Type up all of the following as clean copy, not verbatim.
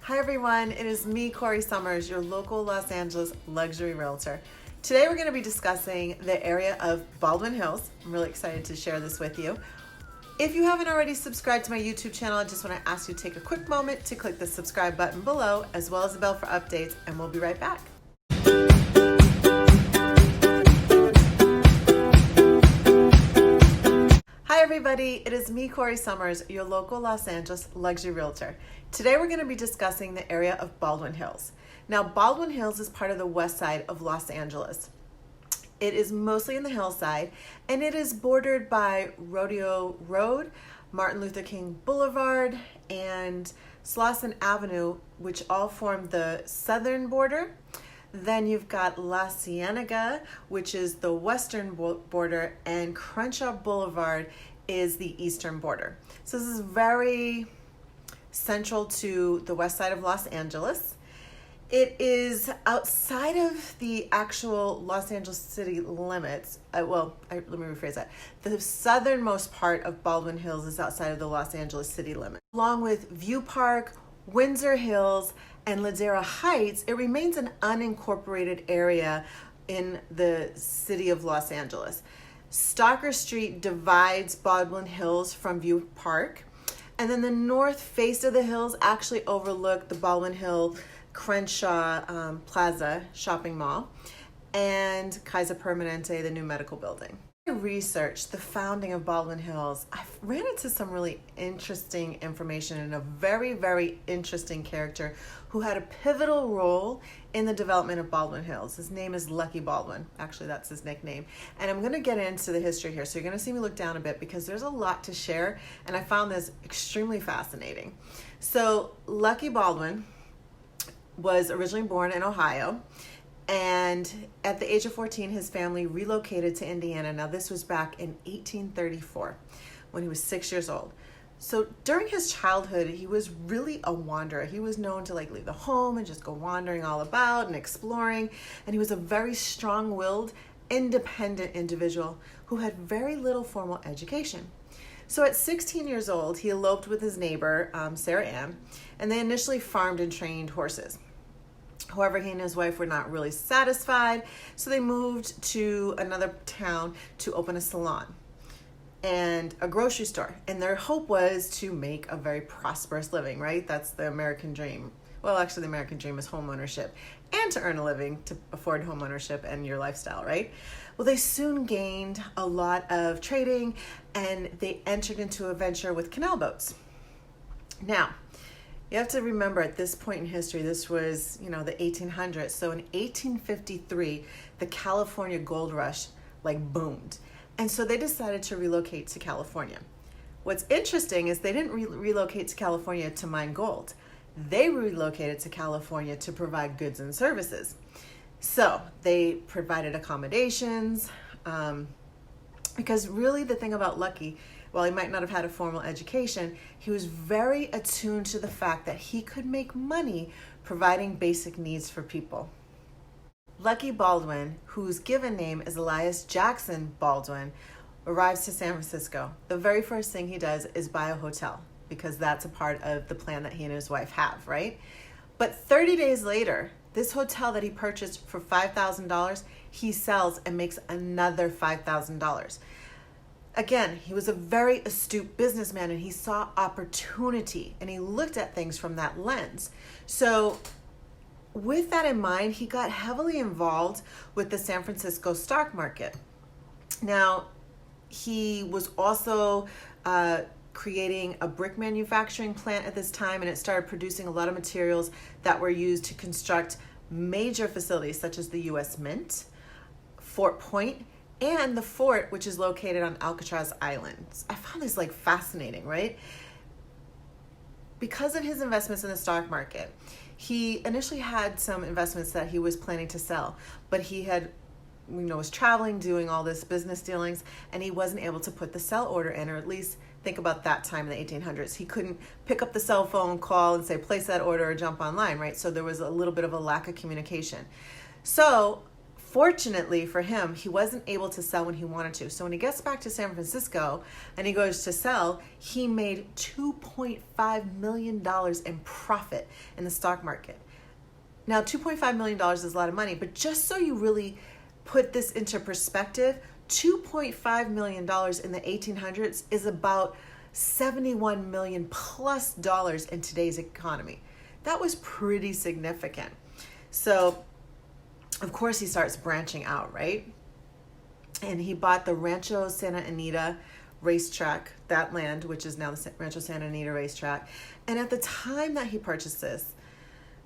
Hi everyone, it is me, Corrie Sommers, your local Los Angeles luxury realtor. Today we're going to be discussing the area of Baldwin Hills. I'm really excited to share this with you. If you haven't already subscribed to my YouTube channel, I just want to ask you to take a quick moment to click the subscribe button below, as well as the bell for updates, and we'll be right back. Hi everybody, it is me, Corrie Sommers, your local Los Angeles luxury realtor. Today we're going to be discussing the area of Baldwin Hills. Now, Baldwin Hills is part of the Westside of Los Angeles. It is mostly in the hillside, and it is bordered by Rodeo Road, Martin Luther King Boulevard, and Slauson Avenue, which all form the southern border. Then you've got La Cienega, which is the western border, and Crenshaw Boulevard is the eastern border. So this is very central to the west side of Los Angeles. It is outside of the actual Los Angeles city limits. Let me rephrase that. The southernmost part of Baldwin Hills is outside of the Los Angeles city limit. Along with View Park, Windsor Hills, and Ladera Heights, it remains an unincorporated area in the city of Los Angeles. Stalker Street divides Baldwin Hills from View Park, and then the north face of the hills actually overlook the Baldwin Hill Crenshaw Plaza shopping mall and Kaiser Permanente, the new medical building. I researched the founding of Baldwin Hills. I ran into some really interesting information and a very, very interesting character who had a pivotal role in the development of Baldwin Hills. His name is Lucky Baldwin. Actually, that's his nickname. And I'm going to get into the history here. So you're going to see me look down a bit because there's a lot to share, and I found this extremely fascinating. So Lucky Baldwin was originally born in Ohio, and at the age of 14, his family relocated to Indiana. Now, this was back in 1834 when he was 6 years old. So during his childhood, he was really a wanderer. He was known to leave the home and just go wandering all about and exploring. And he was a very strong-willed, independent individual who had very little formal education. So at 16 years old, he eloped with his neighbor, Sarah Ann, and they initially farmed and trained horses. However, he and his wife were not really satisfied, so they moved to another town to open a salon and a grocery store. And their hope was to make a very prosperous living, right? That's the American dream. Well, actually, the American dream is home ownership and to earn a living to afford home ownership and your lifestyle, right? Well, they soon gained a lot of trading, and they entered into a venture with canal boats. Now, you have to remember at this point in history, this was, the 1800s. So in 1853, the California gold rush boomed. And so they decided to relocate to California. What's interesting is they didn't relocate to California to mine gold. They relocated to California to provide goods and services. So they provided accommodations, because really the thing about Lucky, while he might not have had a formal education, he was very attuned to the fact that he could make money providing basic needs for people. Lucky Baldwin, whose given name is Elias Jackson Baldwin, arrives to San Francisco. The very first thing he does is buy a hotel, because that's a part of the plan that he and his wife have, right? But 30 days later, this hotel that he purchased for $5,000, he sells and makes another $5,000. Again, he was a very astute businessman, and he saw opportunity, and he looked at things from that lens. So with that in mind, he got heavily involved with the San Francisco stock market. Now, he was also creating a brick manufacturing plant at this time, and it started producing a lot of materials that were used to construct major facilities such as the U.S. Mint, Fort Point, and the fort, which is located on Alcatraz Island. I found this fascinating, right? Because of his investments in the stock market, he initially had some investments that he was planning to sell, but he had, was traveling, doing all this business dealings, and he wasn't able to put the sell order in, or at least think about that time in the 1800s. He couldn't pick up the cell phone, call and say, place that order or jump online, right? So there was a little bit of a lack of communication. So Fortunately for him, he wasn't able to sell when he wanted to. So when he gets back to San Francisco and he goes to sell, he made $2.5 million in profit in the stock market. Now, $2.5 million is a lot of money, but just so you really put this into perspective, $2.5 million in the 1800s is about $71 million plus dollars in today's economy. That was pretty significant. So, of course, he starts branching out, right? And he bought the Rancho Santa Anita racetrack, that land, which is now the Rancho Santa Anita racetrack. And at the time that he purchased this,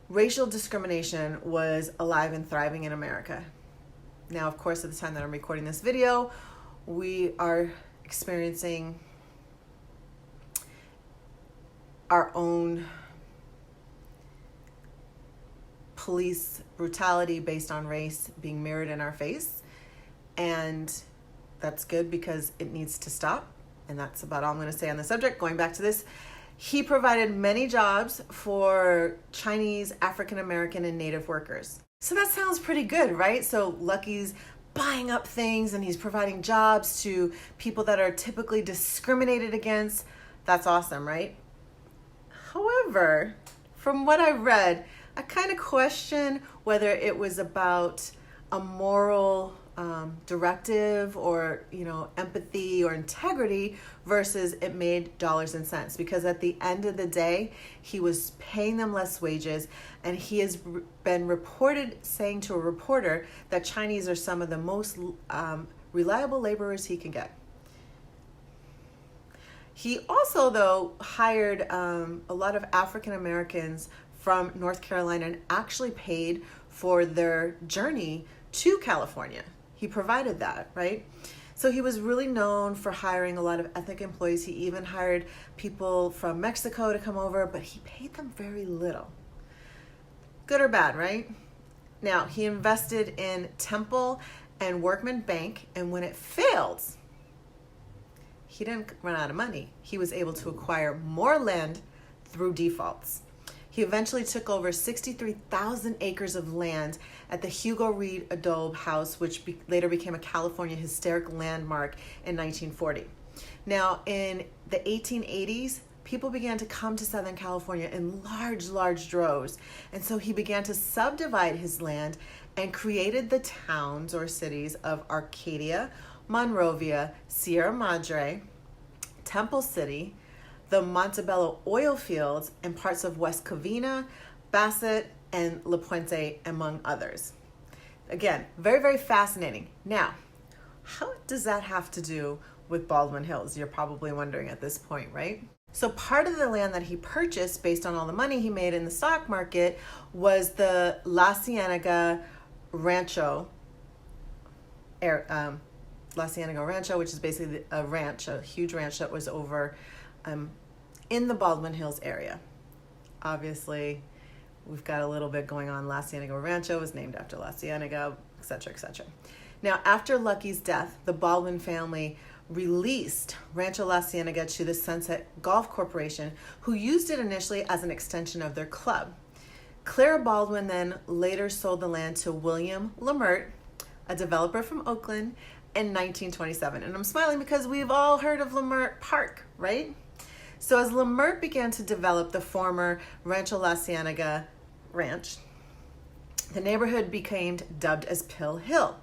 racial discrimination was alive and thriving in America. Now, of course, at the time that I'm recording this video, we are experiencing our own police brutality based on race being mirrored in our face. And that's good because it needs to stop. And that's about all I'm going to say on the subject. Going back to this, he provided many jobs for Chinese, African American, and Native workers. So that sounds pretty good, right? So Lucky's buying up things and he's providing jobs to people that are typically discriminated against. That's awesome, right? However, from what I read, I kind of question whether it was about a moral directive or, empathy or integrity versus it made dollars and cents. Because at the end of the day, he was paying them less wages, and he has been reported saying to a reporter that Chinese are some of the most reliable laborers he can get. He also, though, hired a lot of African Americans from North Carolina and actually paid for their journey to California. He provided that, right? So he was really known for hiring a lot of ethnic employees. He even hired people from Mexico to come over, but he paid them very little. Good or bad, right? Now, he invested in Temple and Workman Bank, and when it failed, he didn't run out of money. He was able to acquire more land through defaults. He eventually took over 63,000 acres of land at the Hugo Reed Adobe House, which later became a California historic landmark in 1940. Now, in the 1880s, people began to come to Southern California in large droves. And so he began to subdivide his land and created the towns or cities of Arcadia, Monrovia, Sierra Madre, Temple City, the Montebello oil fields, and parts of West Covina, Bassett, and La Puente, among others. Again, very fascinating. Now, how does that have to do with Baldwin Hills? You're probably wondering at this point, right? So part of the land that he purchased based on all the money he made in the stock market was the La Cienega Rancho, La Cienega Rancho, which is basically a ranch, a huge ranch that was over in the Baldwin Hills area. Obviously, we've got a little bit going on. La Cienega Rancho was named after La Cienega, etc., etc. Now, after Lucky's death, the Baldwin family released Rancho La Cienega to the Sunset Golf Corporation, who used it initially as an extension of their club. Clara Baldwin then later sold the land to William Lamert, a developer from Oakland, in 1927. And I'm smiling because we've all heard of Lamert Park, right? So as Lamert began to develop the former Rancho La Cienega ranch, the neighborhood became dubbed as Pill Hill.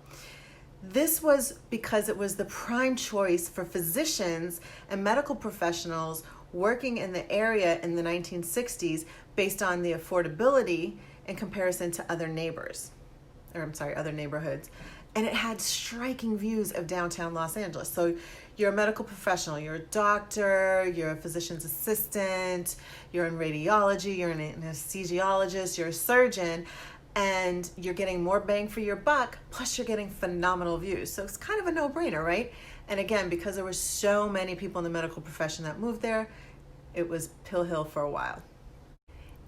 This was because it was the prime choice for physicians and medical professionals working in the area in the 1960s based on the affordability in comparison to other neighborhoods. And it had striking views of downtown Los Angeles. So you're a medical professional, you're a doctor, you're a physician's assistant, you're in radiology, you're an anesthesiologist, you're a surgeon, and you're getting more bang for your buck, plus you're getting phenomenal views. So it's kind of a no-brainer, right? And again, because there were so many people in the medical profession that moved there, it was Pill Hill for a while.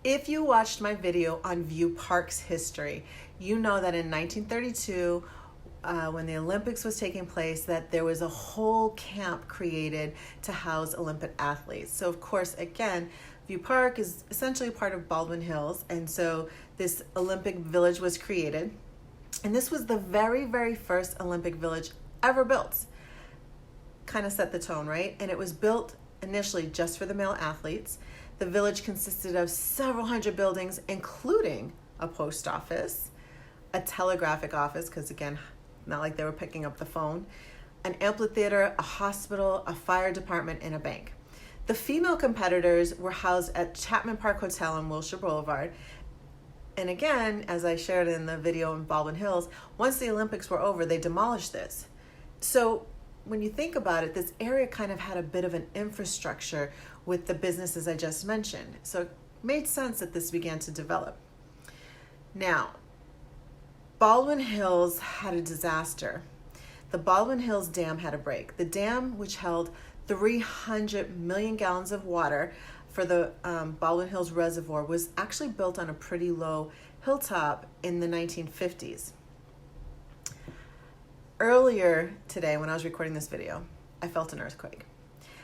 If you watched my video on View Park's history, you know that in 1932, when the Olympics was taking place, that there was a whole camp created to house Olympic athletes. So of course, again, View Park is essentially part of Baldwin Hills, and so this Olympic village was created. And this was the very, very first Olympic Village ever built. Kind of set the tone, right? And it was built initially just for the male athletes. The village consisted of several hundred buildings, including a post office, a telegraphic office, because again, not like they were picking up the phone, an amphitheater, a hospital, a fire department, and a bank. The female competitors were housed at Chapman Park Hotel on Wilshire Boulevard. And again, as I shared in the video in Baldwin Hills, once the Olympics were over, they demolished this. So when you think about it, this area kind of had a bit of an infrastructure with the businesses I just mentioned. So it made sense that this began to develop. Now, Baldwin Hills had a disaster. The Baldwin Hills Dam had a break. The dam, which held 300 million gallons of water for the Baldwin Hills Reservoir, was actually built on a pretty low hilltop in the 1950s. Earlier today, when I was recording this video, I felt an earthquake.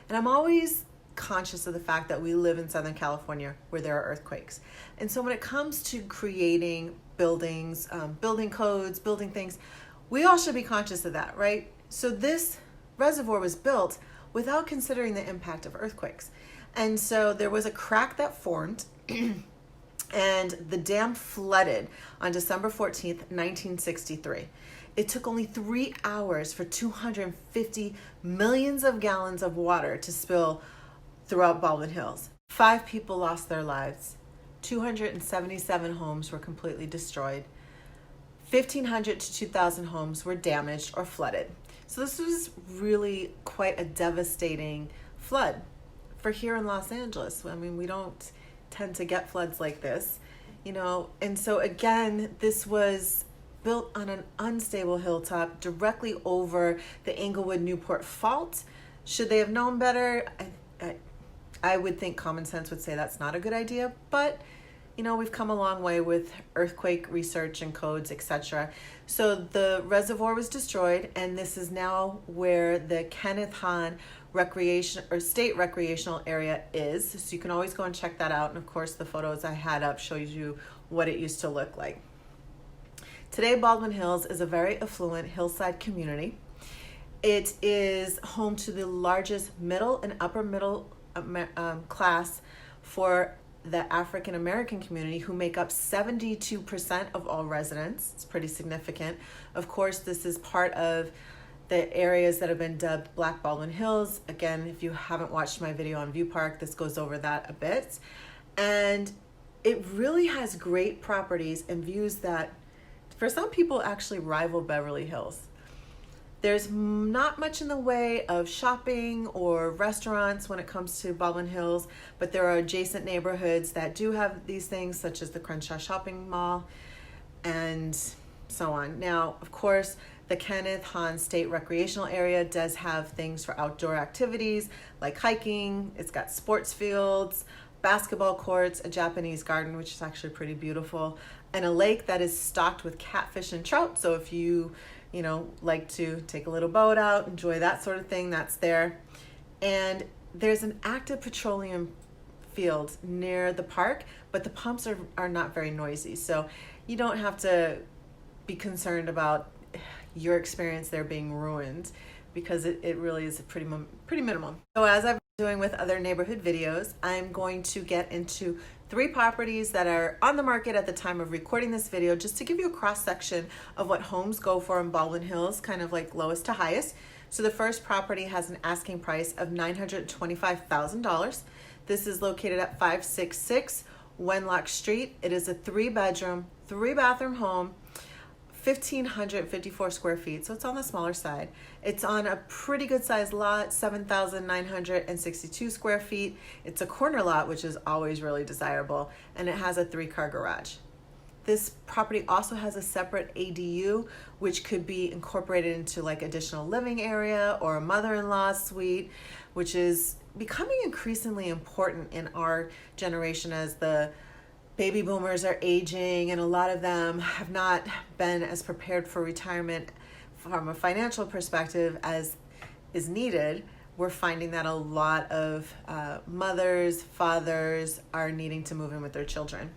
And I'm always conscious of the fact that we live in Southern California where there are earthquakes. And so when it comes to creating buildings, building codes, building things, we all should be conscious of that, right? So this reservoir was built without considering the impact of earthquakes. And so there was a crack that formed and the dam flooded on December 14th, 1963. It took only 3 hours for 250 millions of gallons of water to spill throughout Baldwin Hills. 5 people lost their lives. 277 homes were completely destroyed. 1,500 to 2,000 homes were damaged or flooded. So this was really quite a devastating flood for here in Los Angeles. I mean, we don't tend to get floods like this, you know. And so again, this was built on an unstable hilltop directly over the Inglewood-Newport Fault. Should they have known better? I would think common sense would say that's not a good idea, but you know, we've come a long way with earthquake research and codes, etc. So the reservoir was destroyed, and this is now where the Kenneth Hahn recreation or state recreational area is. So you can always go and check that out. And of course, the photos I had up shows you what it used to look like. Today, Baldwin Hills is a very affluent hillside community. It is home to the largest middle and upper middle class for the African American community, who make up 72% of all residents. It's pretty significant. Of course, this is part of the areas that have been dubbed Black Baldwin Hills. Again, if you haven't watched my video on View Park, this goes over that a bit. And it really has great properties and views that for some people actually rival Beverly Hills. There's not much in the way of shopping or restaurants when it comes to Baldwin Hills, but there are adjacent neighborhoods that do have these things, such as the Crenshaw Shopping Mall and so on. Now, of course, the Kenneth Hahn State Recreational Area does have things for outdoor activities like hiking. It's got sports fields, basketball courts, a Japanese garden, which is actually pretty beautiful, and a lake that is stocked with catfish and trout. So if you like to take a little boat out, enjoy that sort of thing, that's there. And there's an active petroleum field near the park, but the pumps are not very noisy. So you don't have to be concerned about your experience there being ruined, because it really is pretty minimal. So as I've been doing with other neighborhood videos, I'm going to get into 3 properties that are on the market at the time of recording this video, just to give you a cross section of what homes go for in Baldwin Hills, kind of like lowest to highest. So the first property has an asking price of $925,000. This is located at 566 Wenlock Street. It is a 3-bedroom, 3-bathroom home, 1,554 square feet, so it's on the smaller side. It's on a pretty good sized lot, 7,962 square feet. It's a corner lot, which is always really desirable, and it has a 3-car garage. This property also has a separate ADU, which could be incorporated into like additional living area or a mother-in-law suite, which is becoming increasingly important in our generation as the baby boomers are aging, and a lot of them have not been as prepared for retirement from a financial perspective as is needed. We're finding that a lot of mothers, fathers are needing to move in with their children.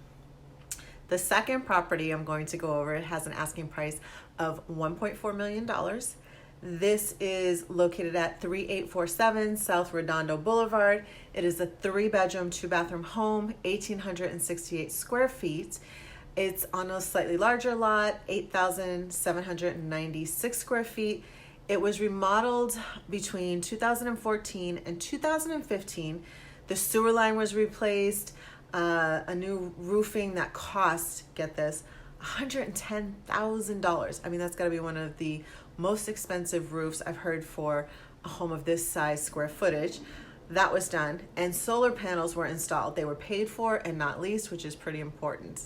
The second property I'm going to go over, it has an asking price of $1.4 million. This is located at 3847 South Redondo Boulevard. It is a 3-bedroom, 2-bathroom home, 1,868 square feet. It's on a slightly larger lot, 8,796 square feet. It was remodeled between 2014 and 2015. The sewer line was replaced, a new roofing that cost, get this, $110,000. I mean, that's got to be one of the most expensive roofs I've heard for a home of this size square footage. That was done, and solar panels were installed. They were paid for and not leased, which is pretty important.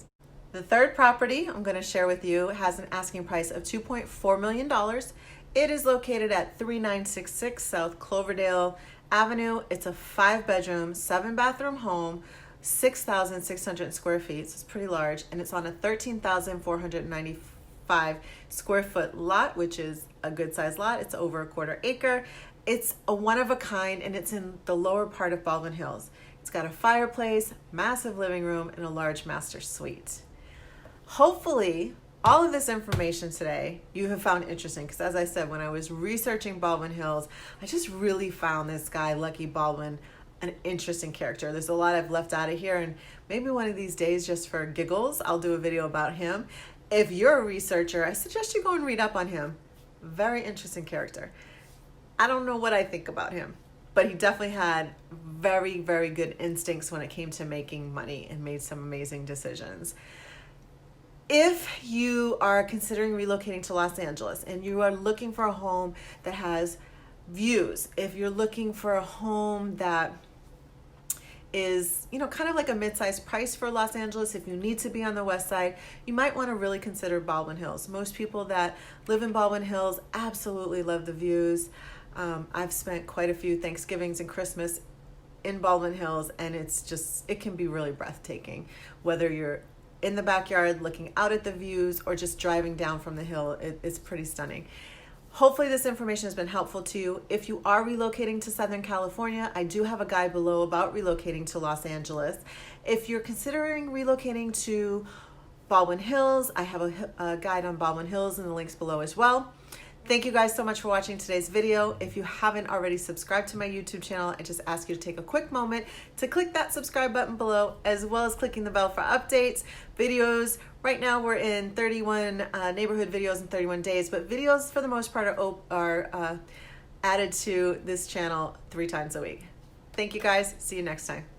The third property I'm going to share with you has an asking price of $2.4 million. It is located at 3966 South Cloverdale Avenue. It's a 5-bedroom, 7-bathroom home, 6,600 square feet. So it's pretty large, and it's on a 13,495 square foot lot, which is a good sized lot. It's over a 1/4 acre. It's a one of a kind, and it's in the lower part of Baldwin Hills. It's got a fireplace, massive living room, and a large master suite. Hopefully, all of this information today you have found interesting, because as I said, when I was researching Baldwin Hills, I just really found this guy, Lucky Baldwin, an interesting character. There's a lot I've left out of here, and maybe one of these days, just for giggles, I'll do a video about him. If you're a researcher, I suggest you go and read up on him. Very interesting character. I don't know what I think about him, but he definitely had very, very good instincts when it came to making money and made some amazing decisions. If you are considering relocating to Los Angeles and you are looking for a home that has views, if you're looking for a home that is, kind of like a mid-sized price for Los Angeles, if you need to be on the west side, you might want to really consider Baldwin Hills. Most people that live in Baldwin Hills absolutely love the views. I've spent quite a few Thanksgivings and Christmas in Baldwin Hills, and it can be really breathtaking. Whether you're in the backyard looking out at the views or just driving down from the hill, it's pretty stunning. Hopefully this information has been helpful to you. If you are relocating to Southern California, I do have a guide below about relocating to Los Angeles. If you're considering relocating to Baldwin Hills, I have a guide on Baldwin Hills in the links below as well. Thank you guys so much for watching today's video. If you haven't already subscribed to my YouTube channel, I just ask you to take a quick moment to click that subscribe button below, as well as clicking the bell for updates, videos. Right now we're in 31 neighborhood videos in 31 days, but videos for the most part are added to this channel 3 times a week. Thank you guys. See you next time.